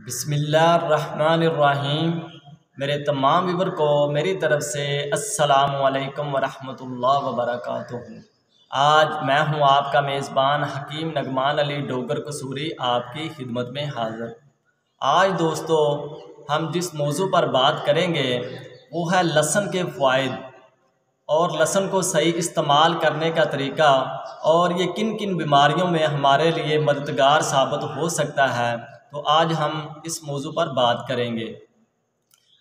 बिस्मिल्लाहिर्रहमानिर्रहीम। मेरे तमाम व्यूअर को मेरी तरफ़ से अस्सलामु अलैकुम वरहमतुल्लाहि वबरकातुहू। आज मैं हूँ आपका मेज़बान हकीम नगमान अली डोगर कसूरी आपकी खिदमत में हाज़िर। आज दोस्तों हम जिस मौजू पर बात करेंगे वो है लहसन के फ़वाइद और लहसन को सही इस्तेमाल करने का तरीका और ये किन किन बीमारियों में हमारे लिए मददगार साबित हो सकता है। तो आज हम इस मौजू पर बात करेंगे।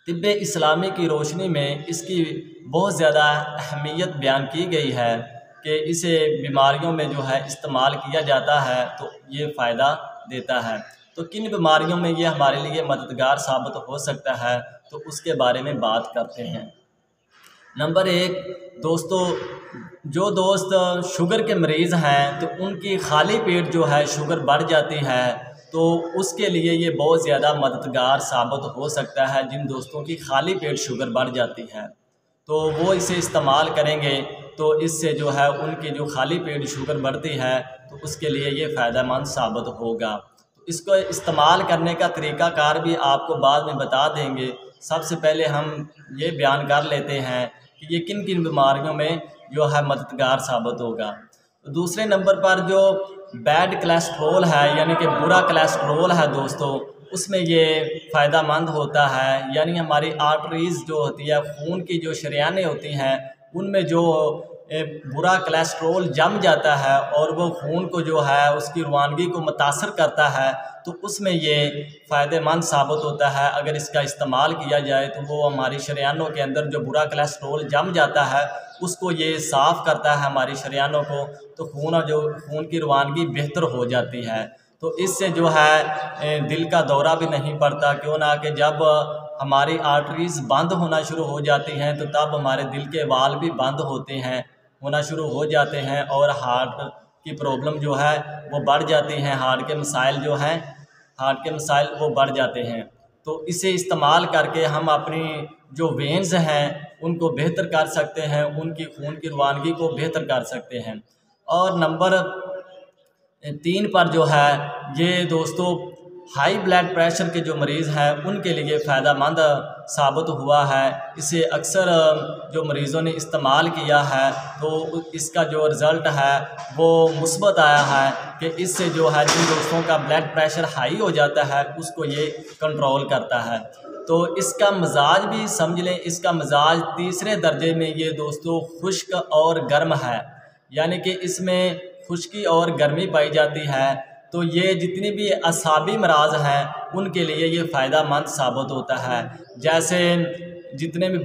तिब्ब इस्लामी की रोशनी में इसकी बहुत ज़्यादा अहमियत बयान की गई है कि इसे बीमारियों में जो है इस्तेमाल किया जाता है तो ये फ़ायदा देता है। तो किन बीमारियों में ये हमारे लिए मददगार साबित हो सकता है तो उसके बारे में बात करते हैं। नंबर एक दोस्तों, जो दोस्त शुगर के मरीज़ हैं तो उनकी खाली पेट जो है शुगर बढ़ जाती है तो उसके लिए ये बहुत ज़्यादा मददगार साबित हो सकता है। जिन दोस्तों की खाली पेट शुगर बढ़ जाती है तो वो इसे इस्तेमाल करेंगे तो इससे जो है उनकी जो खाली पेट शुगर बढ़ती है तो उसके लिए ये फ़ायदेमंद साबित होगा। तो इसको इस्तेमाल करने का तरीक़ाकार भी आपको बाद में बता देंगे। सबसे पहले हम ये बयान कर लेते हैं कि ये किन किन बीमारियों में जो है मददगार साबित होगा। तो दूसरे नंबर पर जो बैड कोलेस्ट्रोल है यानी कि बुरा कोलेस्ट्रोल है दोस्तों, उसमें ये फ़ायदेमंद होता है। यानी हमारी आर्टरीज़ जो होती है, खून की जो शरीयानें होती हैं, उनमें जो बुरा कोलेस्ट्रोल जम जाता है और वो खून को जो है उसकी रवानगी को मुतासर करता है तो उसमें ये फ़ायदेमंद साबित होता है। अगर इसका इस्तेमाल किया जाए तो वो हमारी शरीयानों के अंदर जो बुरा कोलेस्ट्रोल जम जाता है उसको ये साफ़ करता है हमारी शरीयानों को, तो खून की रवानगी बेहतर हो जाती है। तो इससे जो है दिल का दौरा भी नहीं पड़ता। क्यों ना कि जब हमारी आर्टरीज़ बंद होना शुरू हो जाती हैं तो तब हमारे दिल के वाल भी बंद होना शुरू हो जाते हैं और हार्ट की प्रॉब्लम जो है वो बढ़ जाती हैं। हार्ट के मसाइल वो बढ़ जाते हैं। तो इसे इस्तेमाल करके हम अपनी जो वेन्स हैं उनको बेहतर कर सकते हैं, उनकी खून की रवानगी को बेहतर कर सकते हैं। और नंबर 3 पर जो है ये दोस्तों हाई ब्लड प्रेशर के जो मरीज़ हैं उनके लिए फ़ायदेमंद साबित हुआ है। इसे अक्सर जो मरीज़ों ने इस्तेमाल किया है तो इसका जो रिज़ल्ट है वो मुस्बत आया है कि इससे जो है जिन दोस्तों का ब्लड प्रेशर हाई हो जाता है उसको ये कंट्रोल करता है। तो इसका मिजाज भी समझ लें, इसका मिजाज तीसरे दर्जे में ये दोस्तों खुश्क और गर्म है, यानी कि इसमें खुश्की और गर्मी पाई जाती है। तो ये जितनी भी असाबी मराज हैं उनके लिए ये फ़ायदेमंद साबित होता है। जैसे जितने भी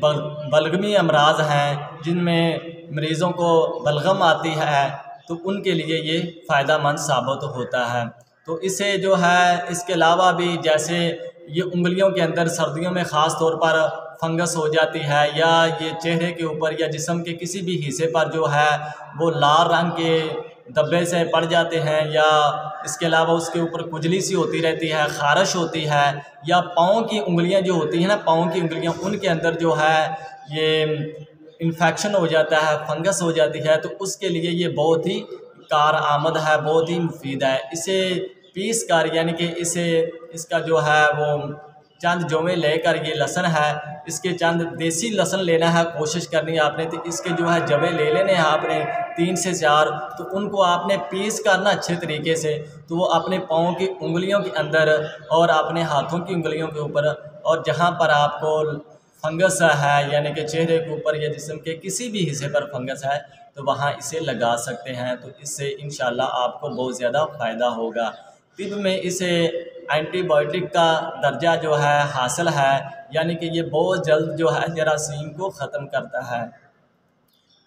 बलगमी अमराज हैं जिनमें मरीज़ों को बलगम आती है तो उनके लिए ये फ़ायदेमंद साबित होता है। तो इसे जो है इसके अलावा भी जैसे ये उंगलियों के अंदर सर्दियों में ख़ास तौर पर फंगस हो जाती है या ये चेहरे के ऊपर या जिस्म के किसी भी हिस्से पर जो है वो लाल रंग के धब्बे से पड़ जाते हैं या इसके अलावा उसके ऊपर खुजली सी होती रहती है, ख़ारिश होती है, या पाँव की उंगलियां जो होती हैं ना, पाँव की उंगलियां उनके अंदर जो है ये इन्फेक्शन हो जाता है, फंगस हो जाती है, तो उसके लिए ये बहुत ही कारआमद है, बहुत ही मुफीद है। इसे पीस कर यानी कि इसका जो है वो चंद जौवें लेकर, ये लहसन है, इसके चंद देसी लहसन लेना है, कोशिश करनी है आपने। तो इसके जो है जवे ले लेने हैं आपने 3 से 4, तो उनको आपने पीस करना अच्छे तरीके से, तो वो अपने पाँव की उंगलियों के अंदर और अपने हाथों की उंगलियों के ऊपर और जहाँ पर आपको फंगस है यानी कि चेहरे के ऊपर या जिस्म के किसी भी हिस्से पर फंगस है तो वहाँ इसे लगा सकते हैं। तो इससे इंशाल्लाह आपको बहुत ज़्यादा फ़ायदा होगा। तिब में इसे एंटीबायोटिक का दर्जा जो है हासिल है, यानी कि ये बहुत जल्द जो है जरासीम को ख़त्म करता है।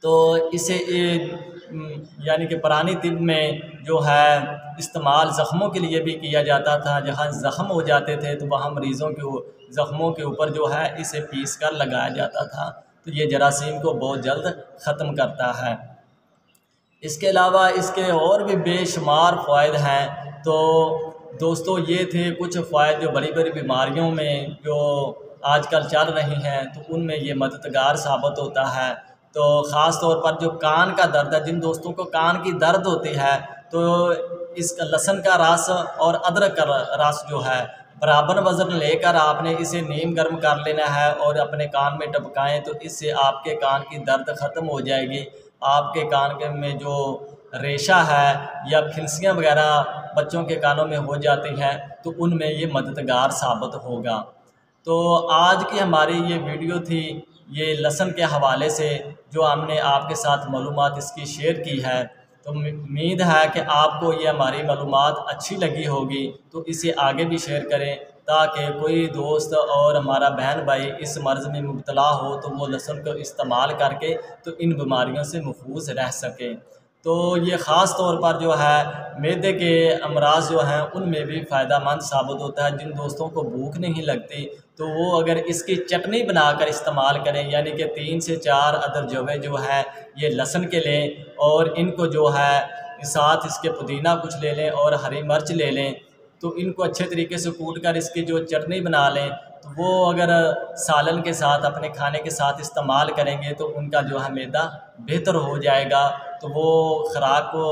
तो इसे यानी कि पुरानी तिब में जो है इस्तेमाल ज़ख्मों के लिए भी किया जाता था। जहाँ ज़ख्म हो जाते थे तो वहाँ मरीज़ों के ज़ख्मों के ऊपर जो है इसे पीस कर लगाया जाता था, तो ये जरासीम को बहुत जल्द ख़त्म करता है। इसके अलावा इसके और भी बेशुमार फ़वाइद हैं। तो दोस्तों ये थे कुछ फ़वाइद जो बड़ी बड़ी बीमारियों में जो आजकल चल रही हैं तो उनमें ये मददगार साबित होता है। तो ख़ास तौर पर जो कान का दर्द है, जिन दोस्तों को कान की दर्द होती है तो इसका लहसुन का रस और अदरक का रस जो है बराबर वज़न लेकर आपने इसे नीम गर्म कर लेना है और अपने कान में टपकाएं, तो इससे आपके कान की दर्द ख़त्म हो जाएगी। आपके कान के में जो रेशा है या फिंसियाँ वगैरह बच्चों के कानों में हो जाती हैं, तो उनमें ये मददगार साबित होगा। तो आज की हमारी ये वीडियो थी, ये लहसुन के हवाले से जो हमने आपके साथ मालूमात इसकी शेयर की है। तो उम्मीद है कि आपको ये हमारी मालूमात अच्छी लगी होगी, तो इसे आगे भी शेयर करें ताकि कोई दोस्त और हमारा बहन भाई इस मर्ज़ में मुब्तला हो तो वो लहसुन को इस्तेमाल करके तो इन बीमारियों से महफूज रह सके। तो ये ख़ास तौर पर जो है मैदे के अमराज जो हैं उनमें भी फ़ायदेमंद साबित होता है। जिन दोस्तों को भूख नहीं लगती तो वो अगर इसकी चटनी बनाकर इस्तेमाल करें, यानी कि 3 से 4 अदर जवे जो है ये लहसुन के लें और इनको जो है साथ इसके पुदीना कुछ ले लें और हरी मिर्च ले लें, तो इनको अच्छे तरीके से कूट कर इसकी जो चटनी बना लें, तो वो अगर सालन के साथ अपने खाने के साथ इस्तेमाल करेंगे तो उनका जो है मैदा बेहतर हो जाएगा। तो वो ख़ुराक को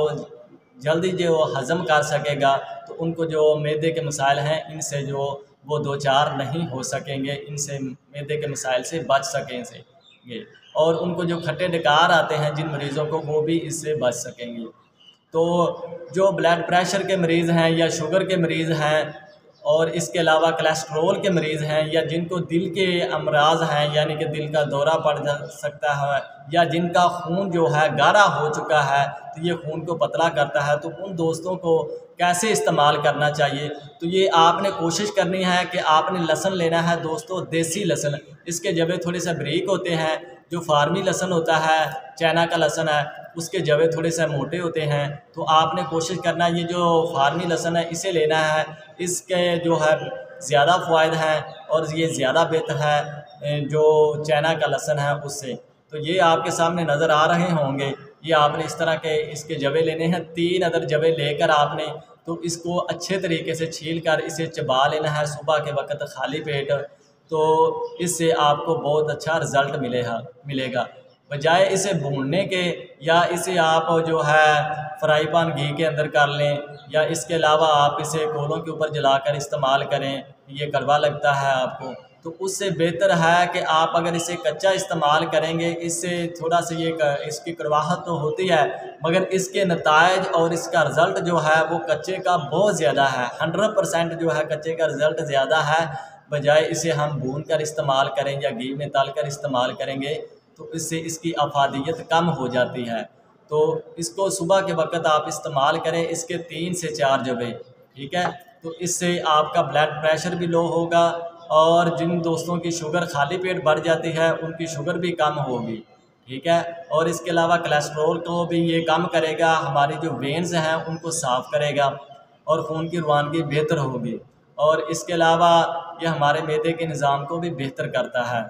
जल्दी जो हज़म कर सकेगा, तो उनको जो मैदे के मसाइल हैं इनसे जो वो दो चार नहीं हो सकेंगे, इनसे मैदे के मसाइल से बच सकेंगे और उनको जो खट्टे डकार आते हैं जिन मरीज़ों को, वो भी इससे बच सकेंगे। तो जो ब्लड प्रेशर के मरीज़ हैं या शुगर के मरीज़ हैं और इसके अलावा कोलेस्ट्रोल के मरीज़ हैं या जिनको दिल के अमराज हैं, यानी कि दिल का दौरा पड़ जा सकता है या जिनका खून जो है गाढ़ा हो चुका है, तो ये खून को पतला करता है, तो उन दोस्तों को कैसे इस्तेमाल करना चाहिए। तो ये आपने कोशिश करनी है कि आपने लहसुन लेना है दोस्तों, देसी लहसुन। इसके जवे थोड़े से बारीक होते हैं। जो फार्मी लहसुन होता है, चाइना का लहसुन है, उसके जवे थोड़े से मोटे होते हैं। तो आपने कोशिश करना है ये जो फार्मी लहसुन है इसे लेना है। इसके जो है ज़्यादा फ़वाइद हैं और ये ज़्यादा बेहतर है जो चाइना का लहसुन है उससे। तो ये आपके सामने नज़र आ रहे होंगे। ये आपने इस तरह के इसके जवे लेने हैं। 3 अदर जवे लेकर आपने तो इसको अच्छे तरीके से छील कर इसे चबा लेना है सुबह के वक्त खाली पेट। तो इससे आपको बहुत अच्छा रिज़ल्ट मिलेगा। बजाय इसे भूनने के या इसे आप जो है फ्राई पैन घी के अंदर कर लें या इसके अलावा आप इसे कोलों के ऊपर जलाकर इस्तेमाल करें, ये कड़वा लगता है आपको, तो उससे बेहतर है कि आप अगर इसे कच्चा इस्तेमाल करेंगे, इससे थोड़ा सा ये इसकी कड़वाहट तो होती है मगर इसके नतायज और इसका रिज़ल्ट जो है वो कच्चे का बहुत ज़्यादा है। 100% जो है कच्चे का रिज़ल्ट ज़्यादा है। बजाय इसे हम भून कर इस्तेमाल करें या घी में तल कर इस्तेमाल करेंगे तो इससे इसकी अफादियत कम हो जाती है। तो इसको सुबह के वक्त आप इस्तेमाल करें, इसके 3 से 4 जवे, ठीक है। तो इससे आपका ब्लड प्रेशर भी लो होगा और जिन दोस्तों की शुगर खाली पेट बढ़ जाती है उनकी शुगर भी कम होगी, ठीक है। और इसके अलावा कोलेस्ट्रोल को भी ये कम करेगा, हमारी जो वेन्स हैं उनको साफ़ करेगा और खून की रवानगी बेहतर होगी। और इसके अलावा ये हमारे मैदे के निज़ाम को भी बेहतर करता है।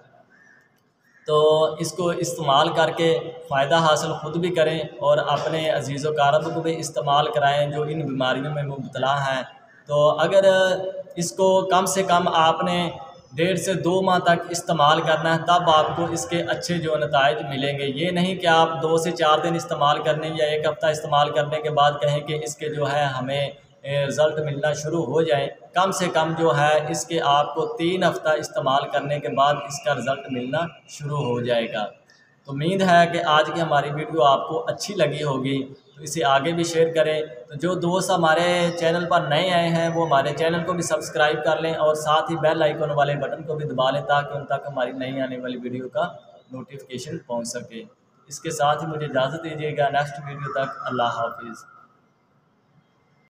तो इसको इस्तेमाल करके फ़ायदा हासिल ख़ुद भी करें और अपने अज़ीज़ व क़ारब को भी इस्तेमाल कराएं जो इन बीमारियों में मुब्तला हैं। तो अगर इसको कम से कम आपने 1.5 से 2 माह तक इस्तेमाल करना है, तब आपको इसके अच्छे जो नताइज मिलेंगे। ये नहीं कि आप 2 से 4 दिन इस्तेमाल करने या 1 हफ़्ता इस्तेमाल करने के बाद कहें कि इसके जो है हमें रिज़ल्ट मिलना शुरू हो जाए। कम से कम जो है इसके आपको 3 हफ़्ता इस्तेमाल करने के बाद इसका रिज़ल्ट मिलना शुरू हो जाएगा। तो उम्मीद है कि आज की हमारी वीडियो आपको अच्छी लगी होगी, तो इसे आगे भी शेयर करें। तो जो दोस्त हमारे चैनल पर नए आए हैं वो हमारे चैनल को भी सब्सक्राइब कर लें और साथ ही बेल आइकन वाले बटन को भी दबा लें ताकि उन तक हमारी नई आने वाली वीडियो का नोटिफिकेशन पहुँच सके। इसके साथ ही मुझे इजाज़त दीजिएगा। नेक्स्ट वीडियो तक अल्लाह हाफिज़।